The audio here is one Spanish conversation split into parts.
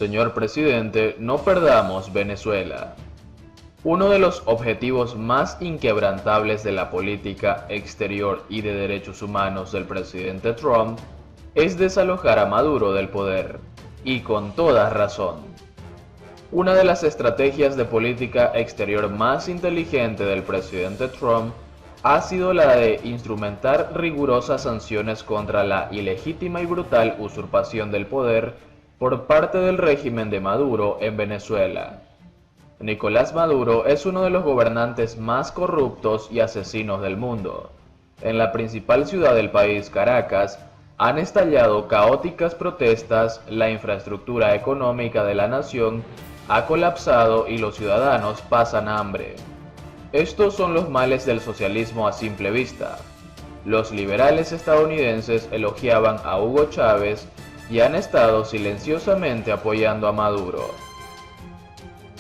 Señor presidente, no perdamos Venezuela. Uno de los objetivos más inquebrantables de la política exterior y de derechos humanos del presidente Trump es desalojar a Maduro del poder, y con toda razón. Una de las estrategias de política exterior más inteligente del presidente Trump ha sido la de instrumentar rigurosas sanciones contra la ilegítima y brutal usurpación del poder por parte del régimen de Maduro en Venezuela. Nicolás Maduro es uno de los gobernantes más corruptos y asesinos del mundo. En la principal ciudad del país, Caracas, han estallado caóticas protestas, la infraestructura económica de la nación ha colapsado y los ciudadanos pasan hambre. Estos son los males del socialismo a simple vista. Los liberales estadounidenses elogiaban a Hugo Chávez y han estado silenciosamente apoyando a Maduro.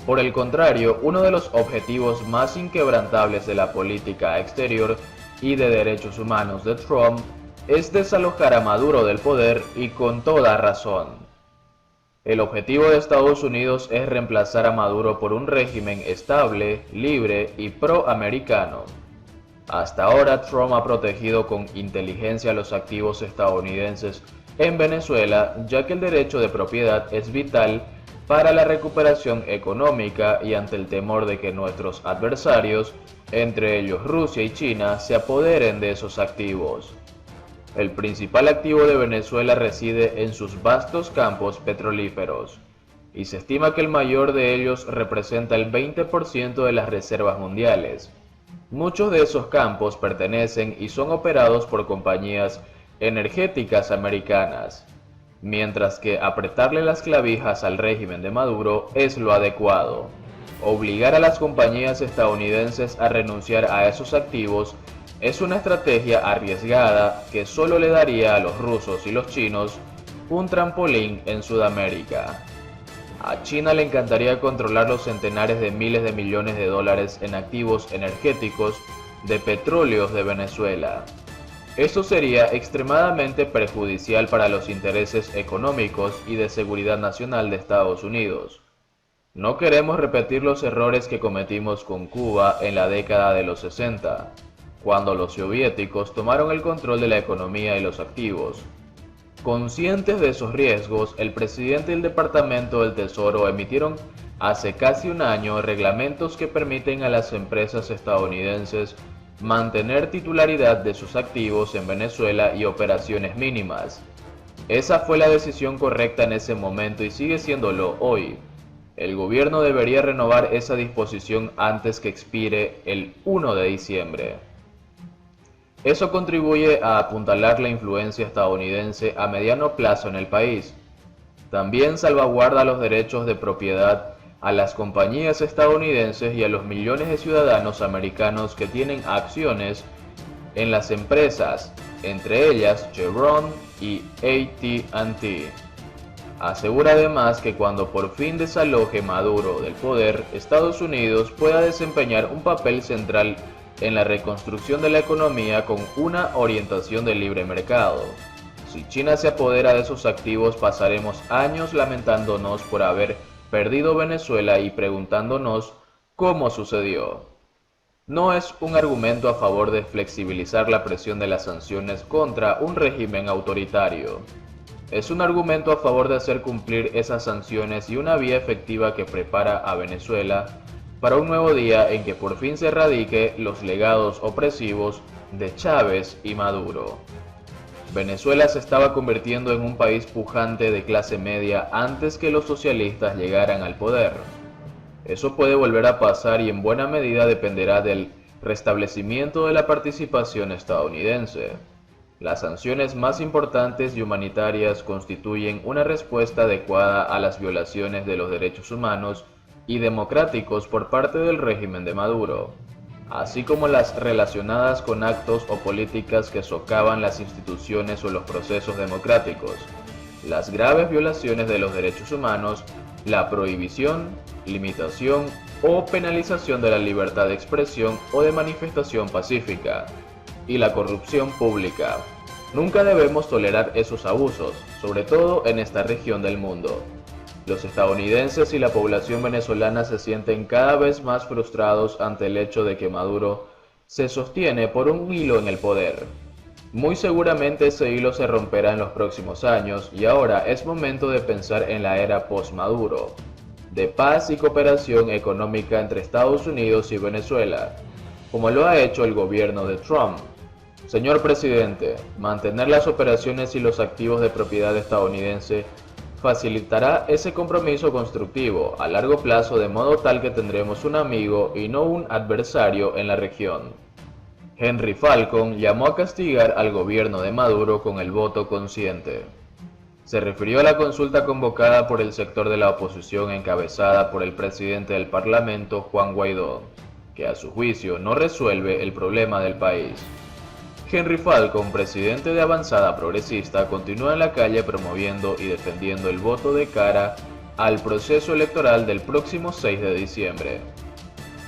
Por el contrario, uno de los objetivos más inquebrantables de la política exterior y de derechos humanos de Trump es desalojar a Maduro del poder, y con toda razón. El objetivo de Estados Unidos es reemplazar a Maduro por un régimen estable, libre y pro-americano. Hasta ahora Trump ha protegido con inteligencia los activos estadounidenses en Venezuela, ya que el derecho de propiedad es vital para la recuperación económica y ante el temor de que nuestros adversarios, entre ellos Rusia y China, se apoderen de esos activos. El principal activo de Venezuela reside en sus vastos campos petrolíferos, y se estima que el mayor de ellos representa el 20% de las reservas mundiales. Muchos de esos campos pertenecen y son operados por compañías energéticas americanas, mientras que apretarle las clavijas al régimen de Maduro es lo adecuado. Obligar a las compañías estadounidenses a renunciar a esos activos es una estrategia arriesgada que solo le daría a los rusos y los chinos un trampolín en Sudamérica. A China le encantaría controlar los centenares de miles de millones de dólares en activos energéticos de petróleos de Venezuela. Esto sería extremadamente perjudicial para los intereses económicos y de seguridad nacional de Estados Unidos. No queremos repetir los errores que cometimos con Cuba en la década de los 60, cuando los soviéticos tomaron el control de la economía y los activos. Conscientes de esos riesgos, el presidente y el Departamento del Tesoro emitieron hace casi un año reglamentos que permiten a las empresas estadounidenses mantener titularidad de sus activos en Venezuela y operaciones mínimas. Esa fue la decisión correcta en ese momento y sigue siéndolo hoy. El gobierno debería renovar esa disposición antes que expire el 1 de diciembre. Eso contribuye a apuntalar la influencia estadounidense a mediano plazo en el país. También salvaguarda los derechos de propiedad a las compañías estadounidenses y a los millones de ciudadanos americanos que tienen acciones en las empresas, entre ellas Chevron y AT&T. Asegura además que cuando por fin desaloje Maduro del poder, Estados Unidos pueda desempeñar un papel central en la reconstrucción de la economía con una orientación de libre mercado. Si China se apodera de esos activos, pasaremos años lamentándonos por haber perdido Venezuela y preguntándonos cómo sucedió. No es un argumento a favor de flexibilizar la presión de las sanciones contra un régimen autoritario. Es un argumento a favor de hacer cumplir esas sanciones y una vía efectiva que prepara a Venezuela para un nuevo día en que por fin se erradique los legados opresivos de Chávez y Maduro. Venezuela se estaba convirtiendo en un país pujante de clase media antes que los socialistas llegaran al poder. Eso puede volver a pasar y en buena medida dependerá del restablecimiento de la participación estadounidense. Las sanciones más importantes y humanitarias constituyen una respuesta adecuada a las violaciones de los derechos humanos y democráticos por parte del régimen de Maduro, así como las relacionadas con actos o políticas que socavan las instituciones o los procesos democráticos, las graves violaciones de los derechos humanos, la prohibición, limitación o penalización de la libertad de expresión o de manifestación pacífica, y la corrupción pública. Nunca debemos tolerar esos abusos, sobre todo en esta región del mundo. Los estadounidenses y la población venezolana se sienten cada vez más frustrados ante el hecho de que Maduro se sostiene por un hilo en el poder. Muy seguramente ese hilo se romperá en los próximos años y ahora es momento de pensar en la era post-Maduro, de paz y cooperación económica entre Estados Unidos y Venezuela, como lo ha hecho el gobierno de Trump. Señor presidente, mantener las operaciones y los activos de propiedad estadounidense facilitará ese compromiso constructivo a largo plazo, de modo tal que tendremos un amigo y no un adversario en la región. Henry Falcon llamó a castigar al gobierno de Maduro con el voto consciente. Se refirió a la consulta convocada por el sector de la oposición encabezada por el presidente del Parlamento, Juan Guaidó, que a su juicio no resuelve el problema del país. Henry Falcon, presidente de Avanzada Progresista, continúa en la calle promoviendo y defendiendo el voto de cara al proceso electoral del próximo 6 de diciembre.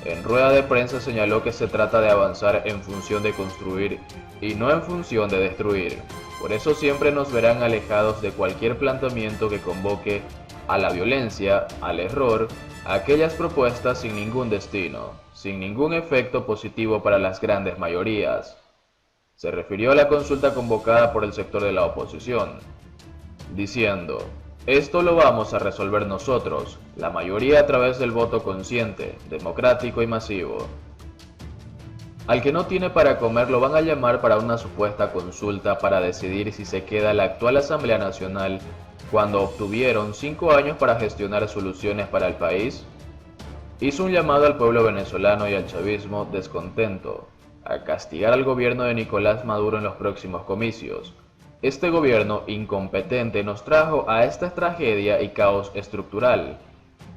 En rueda de prensa señaló que se trata de avanzar en función de construir y no en función de destruir. Por eso siempre nos verán alejados de cualquier planteamiento que convoque a la violencia, al error, a aquellas propuestas sin ningún destino, sin ningún efecto positivo para las grandes mayorías. Se refirió a la consulta convocada por el sector de la oposición, diciendo: esto lo vamos a resolver nosotros, la mayoría a través del voto consciente, democrático y masivo. Al que no tiene para comer lo van a llamar para una supuesta consulta para decidir si se queda la actual Asamblea Nacional cuando obtuvieron 5 años para gestionar soluciones para el país. Hizo un llamado al pueblo venezolano y al chavismo descontento a castigar al gobierno de Nicolás Maduro en los próximos comicios. Este gobierno incompetente nos trajo a esta tragedia y caos estructural,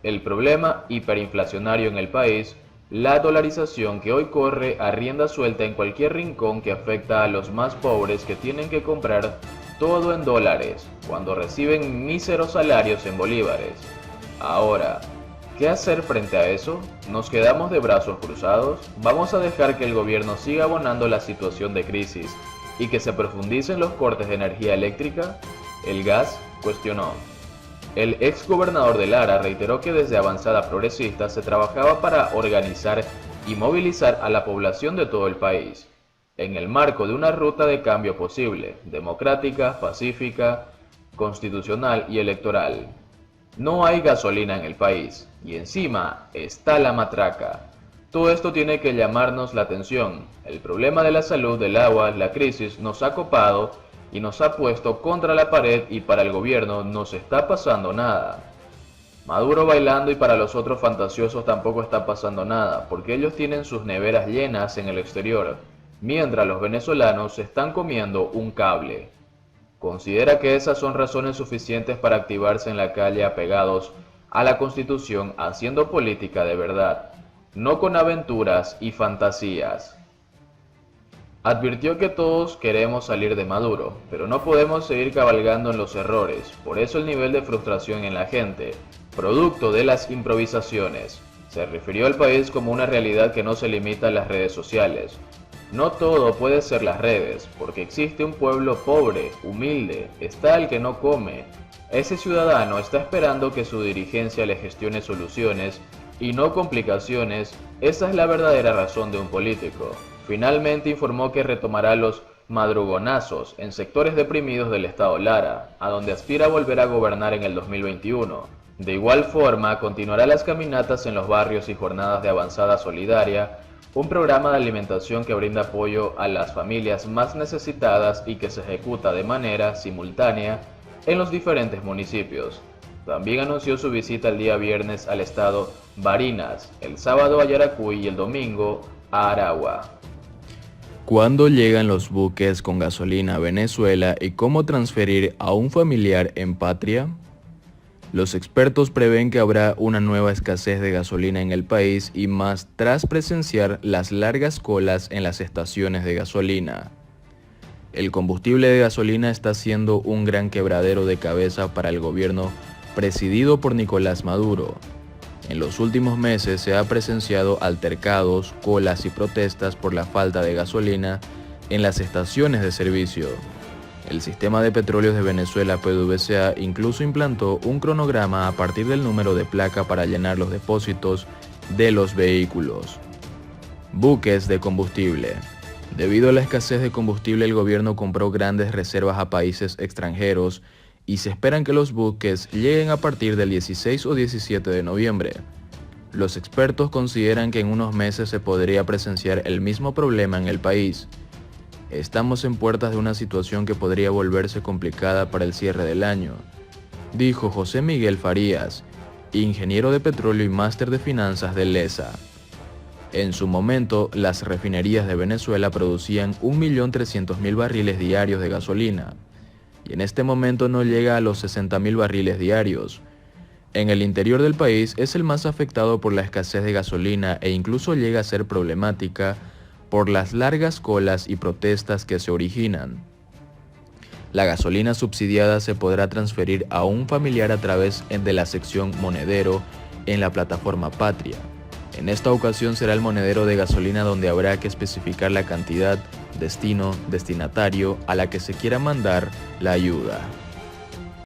el problema hiperinflacionario en el país, la dolarización que hoy corre a rienda suelta en cualquier rincón, que afecta a los más pobres que tienen que comprar todo en dólares cuando reciben míseros salarios en bolívares. Ahora, ¿qué hacer frente a eso? ¿Nos quedamos de brazos cruzados? ¿Vamos a dejar que el gobierno siga abonando la situación de crisis y que se profundicen los cortes de energía eléctrica? El gas, cuestionó. El ex gobernador de Lara reiteró que desde Avanzada Progresista se trabajaba para organizar y movilizar a la población de todo el país, en el marco de una ruta de cambio posible, democrática, pacífica, constitucional y electoral. No hay gasolina en el país, y encima está la matraca. Todo esto tiene que llamarnos la atención. El problema de la salud, del agua, la crisis nos ha copado y nos ha puesto contra la pared, y para el gobierno no se está pasando nada. Maduro bailando, y para los otros fantasiosos tampoco está pasando nada, porque ellos tienen sus neveras llenas en el exterior, mientras los venezolanos se están comiendo un cable. Considera que esas son razones suficientes para activarse en la calle apegados a la Constitución, haciendo política de verdad, no con aventuras y fantasías. Advirtió que todos queremos salir de Maduro, pero no podemos seguir cabalgando en los errores, por eso el nivel de frustración en la gente, producto de las improvisaciones. Se refirió al país como una realidad que no se limita a las redes sociales. No todo puede ser las redes, porque existe un pueblo pobre, humilde, está el que no come. Ese ciudadano está esperando que su dirigencia le gestione soluciones y no complicaciones. Esa es la verdadera razón de un político. Finalmente informó que retomará los madrugonazos en sectores deprimidos del estado Lara, a donde aspira a volver a gobernar en el 2021. De igual forma, continuará las caminatas en los barrios y jornadas de Avanzada Solidaria, un programa de alimentación que brinda apoyo a las familias más necesitadas y que se ejecuta de manera simultánea en los diferentes municipios. También anunció su visita el día viernes al estado Barinas, el sábado a Yaracuy y el domingo a Aragua. ¿Cuándo llegan los buques con gasolina a Venezuela y cómo transferir a un familiar en patria? Los expertos prevén que habrá una nueva escasez de gasolina en el país, y más tras presenciar las largas colas en las estaciones de gasolina. El combustible de gasolina está siendo un gran quebradero de cabeza para el gobierno presidido por Nicolás Maduro. En los últimos meses se ha presenciado altercados, colas y protestas por la falta de gasolina en las estaciones de servicio. El sistema de petróleos de Venezuela, PDVSA, incluso implantó un cronograma a partir del número de placa para llenar los depósitos de los vehículos. Buques de combustible. Debido a la escasez de combustible, el gobierno compró grandes reservas a países extranjeros y se esperan que los buques lleguen a partir del 16 o 17 de noviembre. Los expertos consideran que en unos meses se podría presenciar el mismo problema en el país. Estamos en puertas de una situación que podría volverse complicada para el cierre del año, dijo José Miguel Farías, ingeniero de petróleo y máster de finanzas del LESA. En su momento, las refinerías de Venezuela producían 1.300.000 barriles diarios de gasolina, y en este momento no llega a los 60.000 barriles diarios. En el interior del país es el más afectado por la escasez de gasolina e incluso llega a ser problemática por las largas colas y protestas que se originan. La gasolina subsidiada se podrá transferir a un familiar a través de la sección Monedero en la plataforma Patria. En esta ocasión será el monedero de gasolina donde habrá que especificar la cantidad, destino, destinatario a la que se quiera mandar la ayuda.